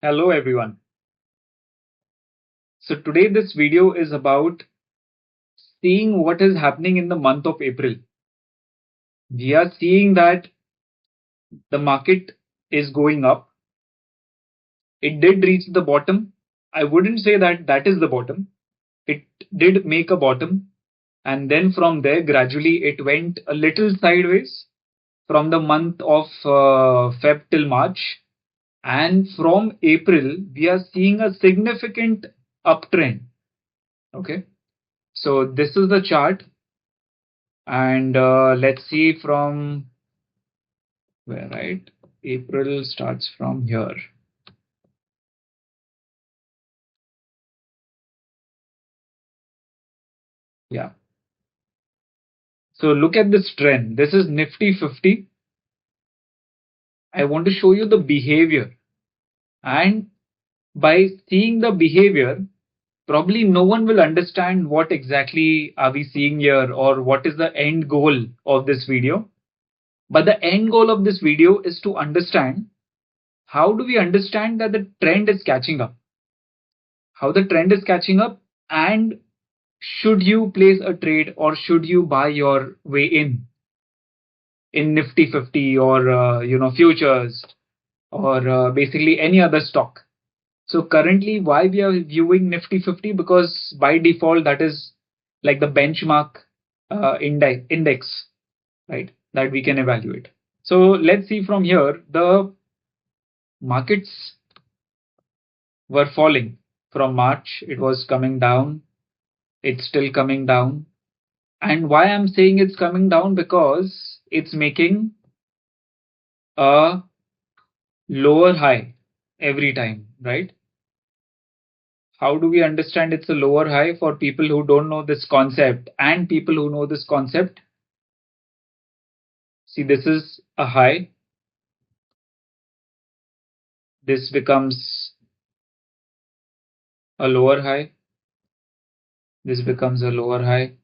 Hello everyone. So today this video is about seeing what is happening in the month of April. We are seeing that the market is going up. It did reach the bottom. I wouldn't say that that is the bottom. It did make a bottom, and then from there gradually it went a little sideways from the month of Feb till March, and from April we are seeing a significant uptrend. Okay, so this is the chart. And let's see from where, right? April starts from here. Yeah. So look at this trend. This is Nifty 50. I want to show you the behavior. And by seeing the behavior, probably no one will understand what exactly are we seeing here or what is the end goal of this video. But the end goal of this video is to understand how do we understand that the trend is catching up, how the trend is catching up, and should you place a trade or should you buy your way in Nifty 50 or futures or basically any other stock. So currently, why we are viewing Nifty 50? Because by default that is like the benchmark index, right? That we can evaluate. So let's see from here. The markets were falling from March. It was coming down. It's still coming down. And why I'm saying it's coming down, because it's making a lower high every time, right? How do we understand it's a lower high for people who don't know this concept and people who know this concept? See, this is a high. This becomes a lower high. This becomes a lower high.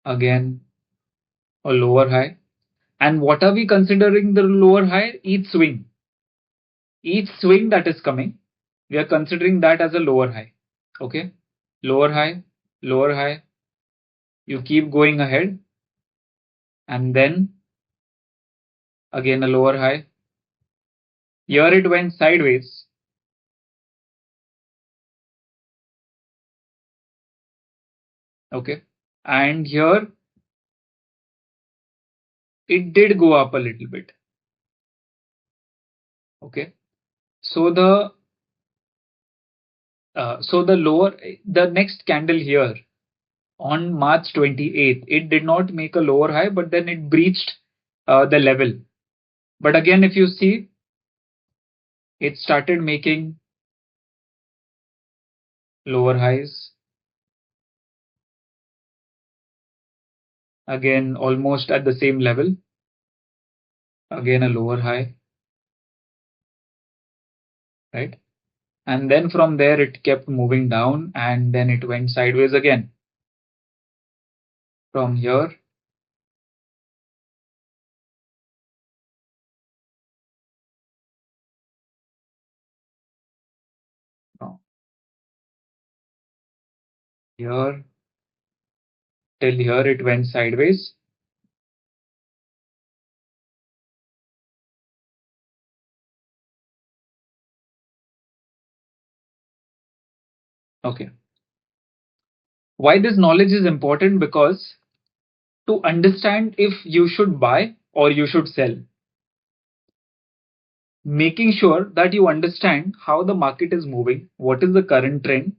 Again, a lower high. And what are we considering the lower high? Each swing. Each swing that is coming, we are considering that as a lower high. Okay, lower high, lower high. You keep going ahead, and then again a lower high. Here it went sideways. Okay, and here it did go up a little bit. Okay, so the next candle here on March 28th, it did not make a lower high, but then it breached the level. But again, if you see, it started making lower highs. Again, almost at the same level. Again, a lower high, right? And then from there, it kept moving down, and then it went sideways again. From here, from here till here, it went sideways. Okay. Why this knowledge is important? Because to understand if you should buy or you should sell, making sure that you understand how the market is moving, what is the current trend,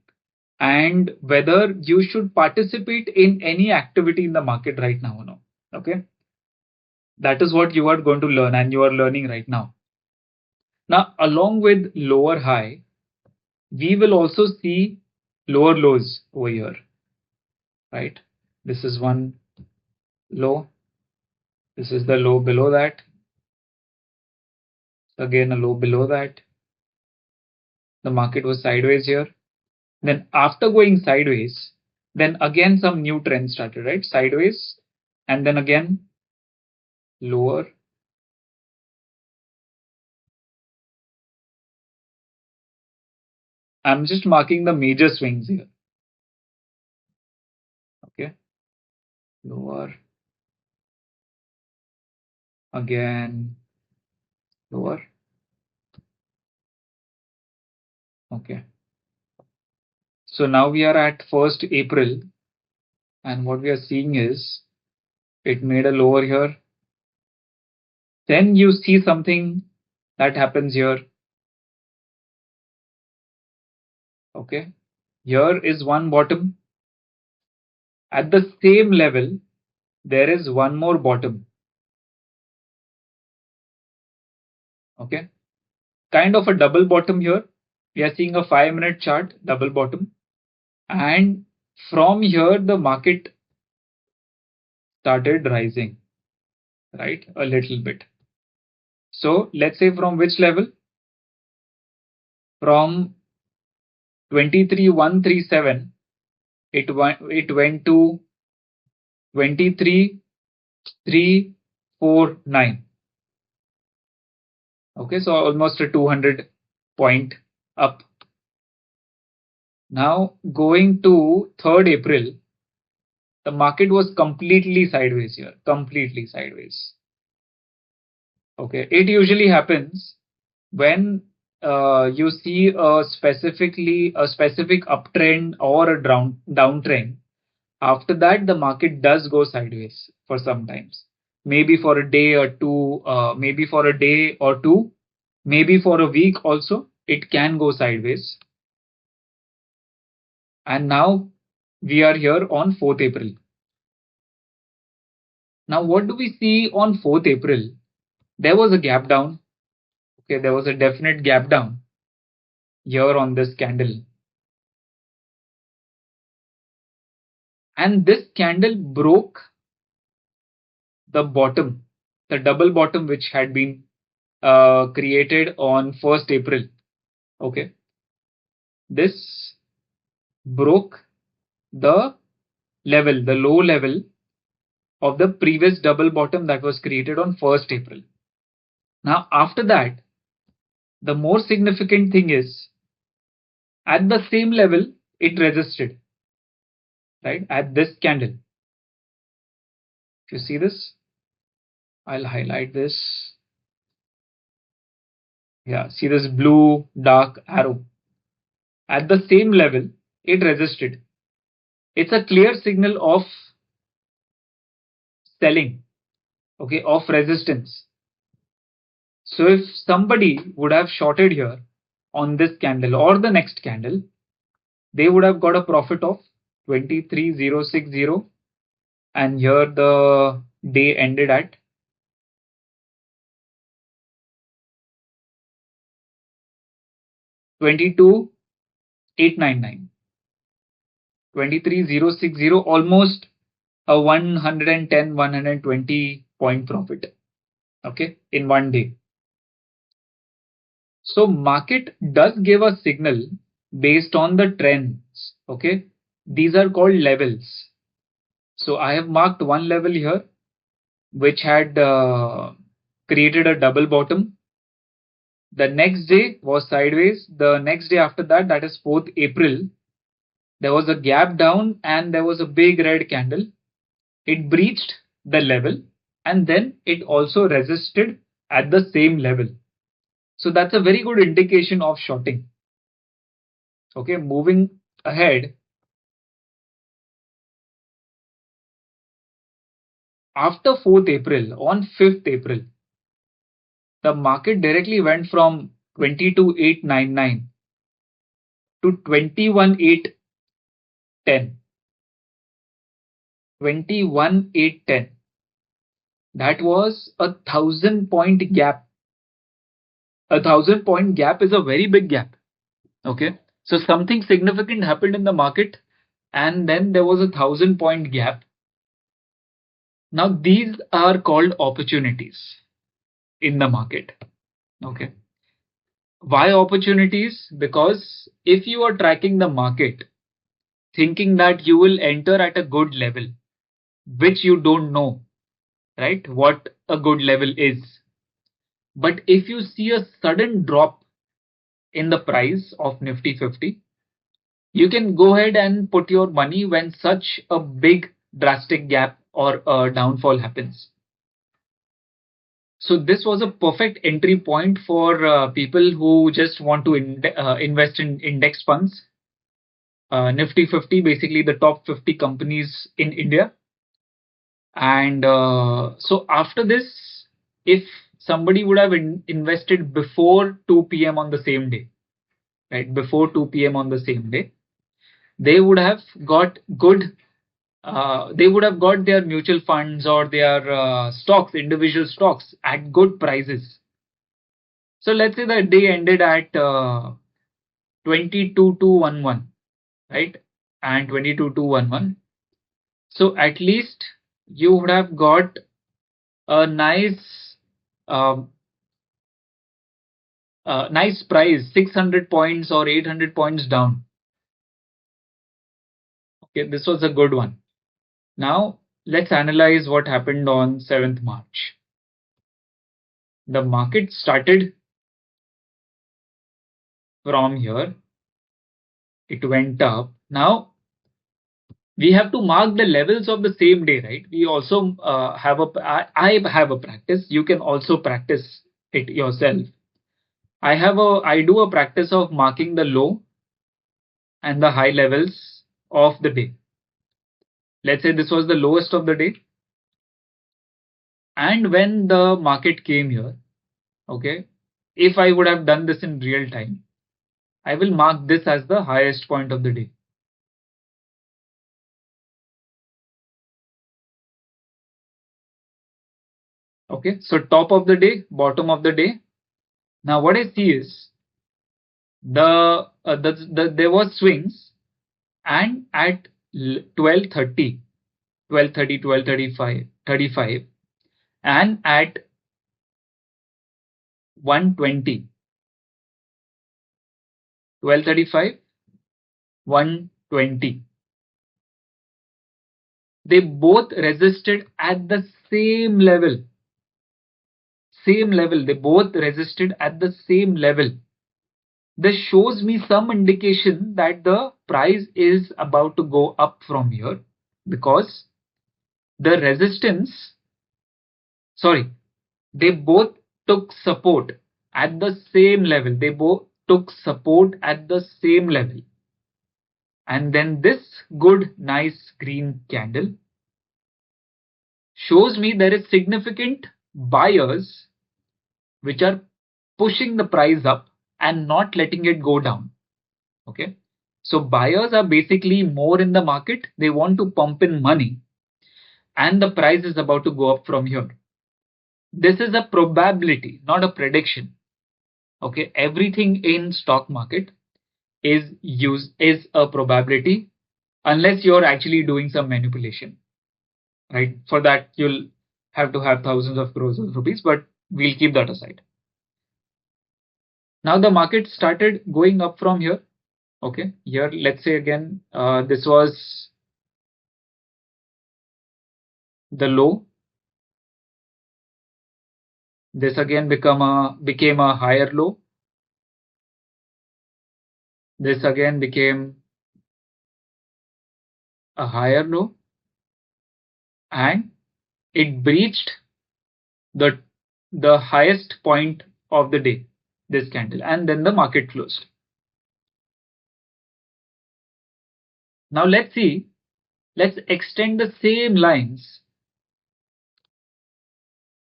and whether you should participate in any activity in the market right now or not. Okay. That is what you are going to learn, and you are learning right now. Now, along with lower high, we will also see lower lows over here, right? This is one low. This is the low below that. Again, a low below that. The market was sideways here. Then after going sideways, then again some new trend started, right? Sideways, and then again lower, I'm just marking the major swings here. Okay. Lower. Again. Lower. Okay. So now we are at 1st April, and what we are seeing is it made a lower here. Then you see something that happens here. Okay. Here is one bottom. At the same level, there is one more bottom. Okay. Kind of a double bottom here. We are seeing a 5-minute chart, double bottom. And from here, the market started rising, right? A little bit. So let's say from which level? From 23,137, it went to 23,349. Okay, so almost a 200 point up. Now going to 3rd April, the market was completely sideways here, completely sideways. Okay, it usually happens when you see a specific uptrend or a downtrend. After that, the market does go sideways for some times. Maybe for a day or two, maybe for a day or two, maybe for a week also, it can go sideways. And now we are here on 4th April. Now, what do we see on 4th April? There was a gap down. Okay, there was a definite gap down here on this candle. And this candle broke the bottom, the double bottom which had been created on 1st April. Okay, this broke the level, the low level of the previous double bottom that was created on 1st April. Now, after that, the more significant thing is at the same level, it resisted, right? At this candle. If you see this, I'll highlight this. Yeah, see this blue dark arrow. At the same level, it resisted. It's a clear signal of selling, okay, of resistance. So if somebody would have shorted here on this candle or the next candle, they would have got a profit of 23,060, and here the day ended at 22,899. 23,060, almost a 110, 120 point profit, okay, in one day. So market does give a signal based on the trends, okay. These are called levels. So I have marked one level here which had created a double bottom. The next day was sideways. The next day after that, that is 4th April, there was a gap down and there was a big red candle. It breached the level and then it also resisted at the same level. So that's a very good indication of shorting. Okay, moving ahead. After 4th April, on 5th April, the market directly went from 22,899 to 21,810. 21,810. That was a 1,000-point gap. A 1,000-point gap is a very big gap. Okay, so something significant happened in the market, and then there was a 1,000-point gap. Now these are called opportunities in the market. Okay, why opportunities? Because if you are tracking the market thinking that you will enter at a good level, which you don't know, right, what a good level is, but if you see a sudden drop in the price of Nifty 50, you can go ahead and put your money when such a big drastic gap or a downfall happens. So this was a perfect entry point for people who just want to invest in index funds. Nifty 50, basically the top 50 companies in India. And so after this, if somebody would have invested before 2 p.m. on the same day, right, before 2 p.m. on the same day, they would have got good, they would have got their mutual funds or their stocks, individual stocks at good prices. So let's say the day ended at 22,211, right? And 22,211. So at least you would have got a nice, um, nice price, 600 points or 800 points down. Okay, this was a good one. Now let's analyze what happened on 7th March. The market started from here. It went up. Now we have to mark the levels of the same day, right? We also have I have a practice. You can also practice it yourself. I do a practice of marking the low and the high levels of the day. Let's say this was the lowest of the day. And when the market came here, okay, if I would have done this in real time, I will mark this as the highest point of the day. Okay, so top of the day, bottom of the day. Now what I see is there was swings, and at 12:30, 12:30, 12:35, 35, and at 1:20, 12:35, 1:20, they both resisted at the same level. Same level. They both resisted at the same level. This shows me some indication that the price is about to go up from here, because the resistance, sorry, they both took support at the same level. They both took support at the same level. And then this good, nice green candle shows me there is significant buyers which are pushing the price up and not letting it go down. Okay. So buyers are basically more in the market. They want to pump in money, and the price is about to go up from here. This is a probability, not a prediction. Okay. Everything in stock market is a probability, unless you're actually doing some manipulation, right? For that, you'll have to have thousands of crores of rupees, but we'll keep that aside. Now the market started going up from here. Okay, here let's say again, this was the low. This again became a higher low. This again became a higher low, and it breached the highest point of the day, this candle, and then the market closed. Now let's see, let's extend the same lines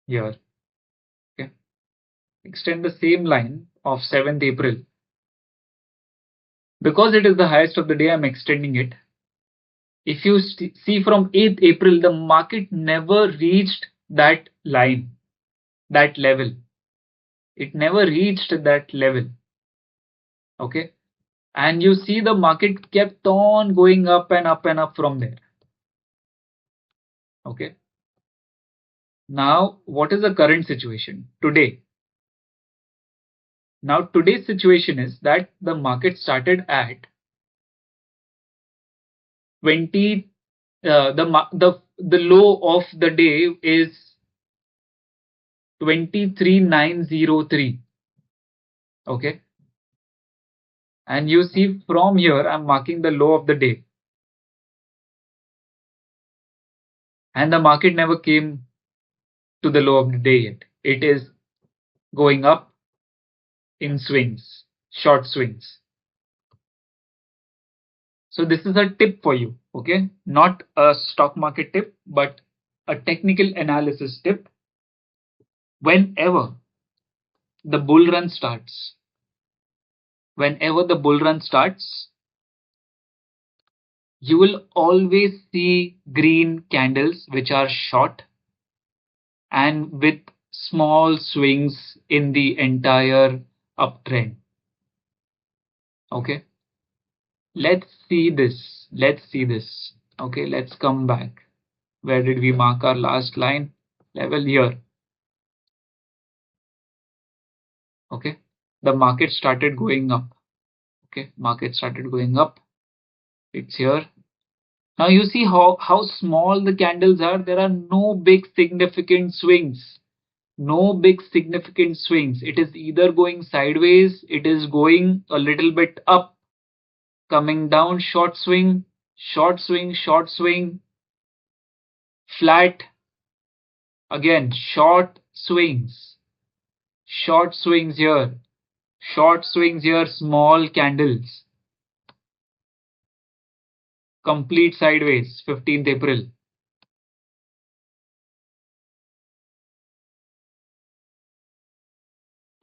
here. Okay, extend the same line of 7th April. Because it is the highest of the day, I'm extending it. If you see from 8th April, the market never reached that line, that level. It never reached that level. Okay. And you see the market kept on going up and up and up from there. Okay. Now, what is the current situation today? Now, today's situation is that the market started at 20. The low of the day is 23,903. Okay. And you see from here, I'm marking the low of the day. And the market never came to the low of the day yet. It is going up in swings, short swings. So this is a tip for you, okay? Not a stock market tip, but a technical analysis tip. Whenever the bull run starts, whenever the bull run starts, you will always see green candles which are short and with small swings in the entire uptrend. Okay, let's see this. Let's see this. Okay, let's come back. Where did we mark our last line? Level here. Okay, the market started going up. Okay, market started going up. It's here. Now you see how small the candles are. There are no big significant swings. No big significant swings. It is either going sideways, it is going a little bit up, coming down, short swing, short swing, short swing, flat, again, short swings here, short swings here, small candles, complete sideways, 15th April.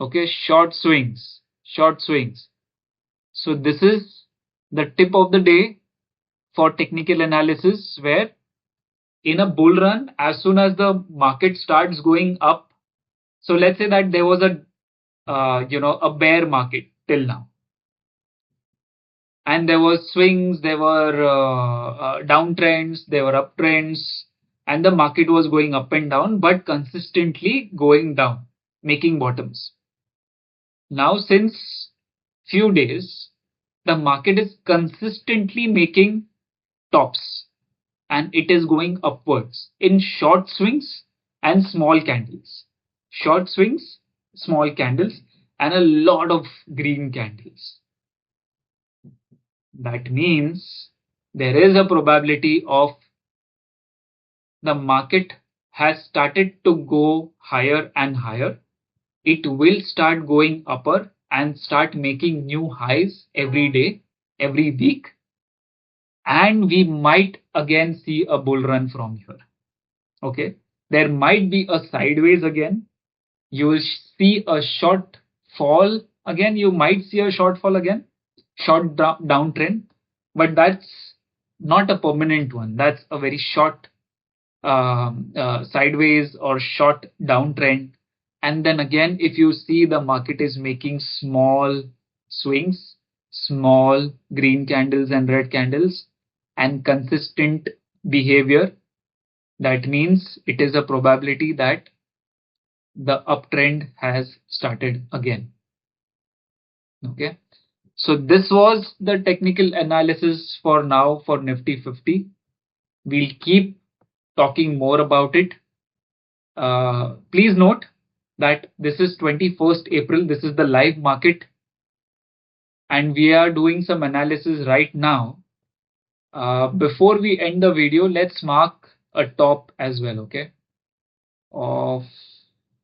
Okay, short swings, short swings. So this is the tip of the day for technical analysis, where in a bull run, as soon as the market starts going up, so let's say that there was a bear market till now, and there were swings, there were downtrends, there were uptrends, and the market was going up and down, but consistently going down, making bottoms. Now, since few days, the market is consistently making tops, and it is going upwards in short swings and small candles. Short swings, small candles, and a lot of green candles. That means there is a probability of the market has started to go higher and higher. It will start going upper and start making new highs every day, every week, and we might again see a bull run from here. Okay, there might be a sideways again. You will see a short fall again. You might see a short fall again, short downtrend, but that's not a permanent one. That's a very short sideways or short downtrend. And then again, if you see the market is making small swings, small green candles and red candles, and consistent behavior, that means it is a probability that the uptrend has started again. Okay, so this was the technical analysis for now for Nifty 50. We'll keep talking more about it. Please note that this is 21st April. This is the live market, and we are doing some analysis right now. Before we end the video, let's mark a top as well. Okay, of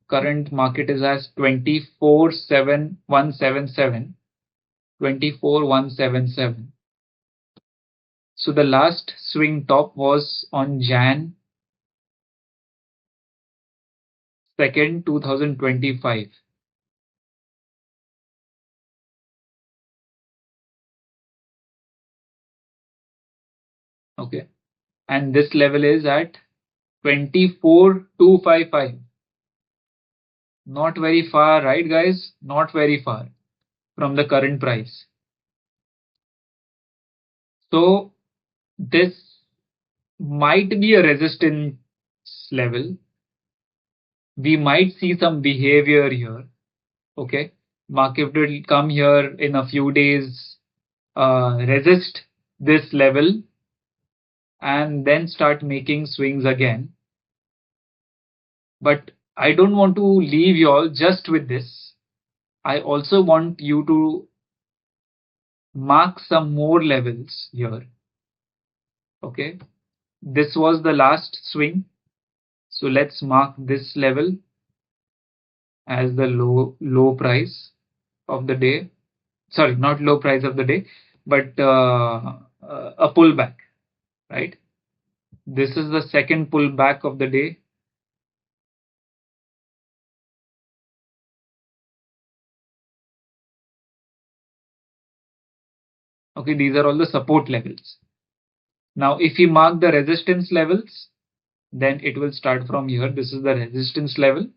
current market is as 24,177. 24,177. So the last swing top was on Jan 2nd, 2025. Okay, and this level is at 24,255. Not very far, right, guys? Not very far from the current price. So this might be a resistance level. We might see some behavior here. Okay, market will come here in a few days, resist this level, and then start making swings again. But I don't want to leave you all just with this. I also want you to mark some more levels here. Okay, this was the last swing, so let's mark this level as the low price of the day. Sorry, not low price of the day, but a pullback, right? This is the second pullback of the day. Okay, these are all the support levels. Now, if we mark the resistance levels, then it will start from here. This is the resistance level.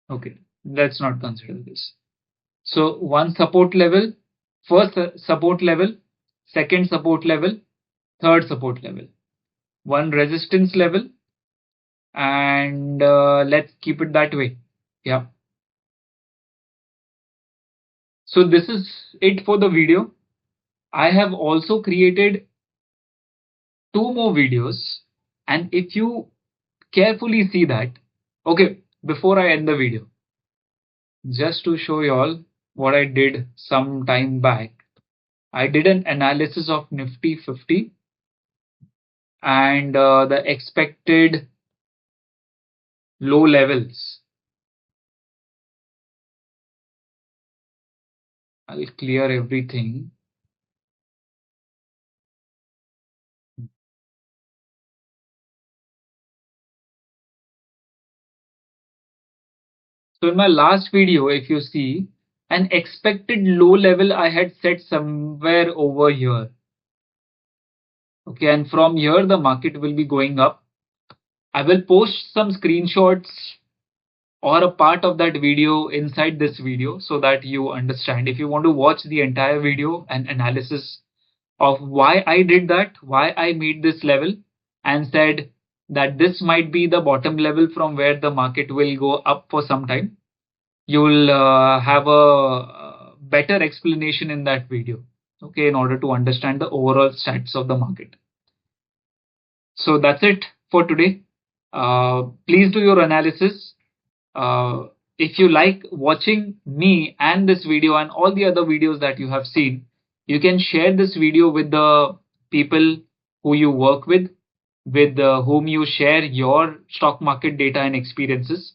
Okay, let's not consider this. So one support level, first support level, second support level, third support level, one resistance level, and let's keep it that way. Yeah. So this is it for the video. I have also created 2 more videos, and if you carefully see that, okay, before I end the video, just to show you all what I did some time back, I did an analysis of Nifty 50 and the expected low levels. I'll clear everything. So in my last video, if you see, an expected low level I had set somewhere over here. Okay, and from here the market will be going up. I will post some screenshots or a part of that video inside this video so that you understand. If you want to watch the entire video and analysis of why I did that, why I made this level and said that this might be the bottom level from where the market will go up for some time, you will have a better explanation in that video, okay, in order to understand the overall stats of the market. So that's it for today. Please do your analysis. If you like watching me and this video and all the other videos that you have seen, you can share this video with the people who you work with whom you share your stock market data and experiences.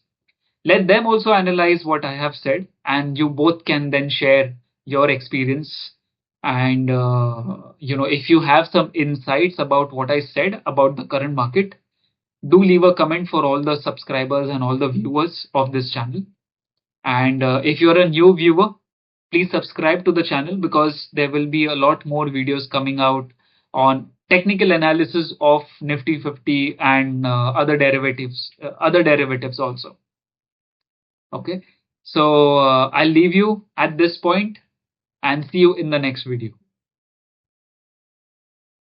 Let them also analyze what I have said, and you both can then share your experience. And if you have some insights about what I said about the current market, do leave a comment for all the subscribers and all the viewers of this channel. And if you're a new viewer, please subscribe to the channel because there will be a lot more videos coming out on technical analysis of Nifty 50 and other derivatives also. Okay, so I'll leave you at this point and see you in the next video.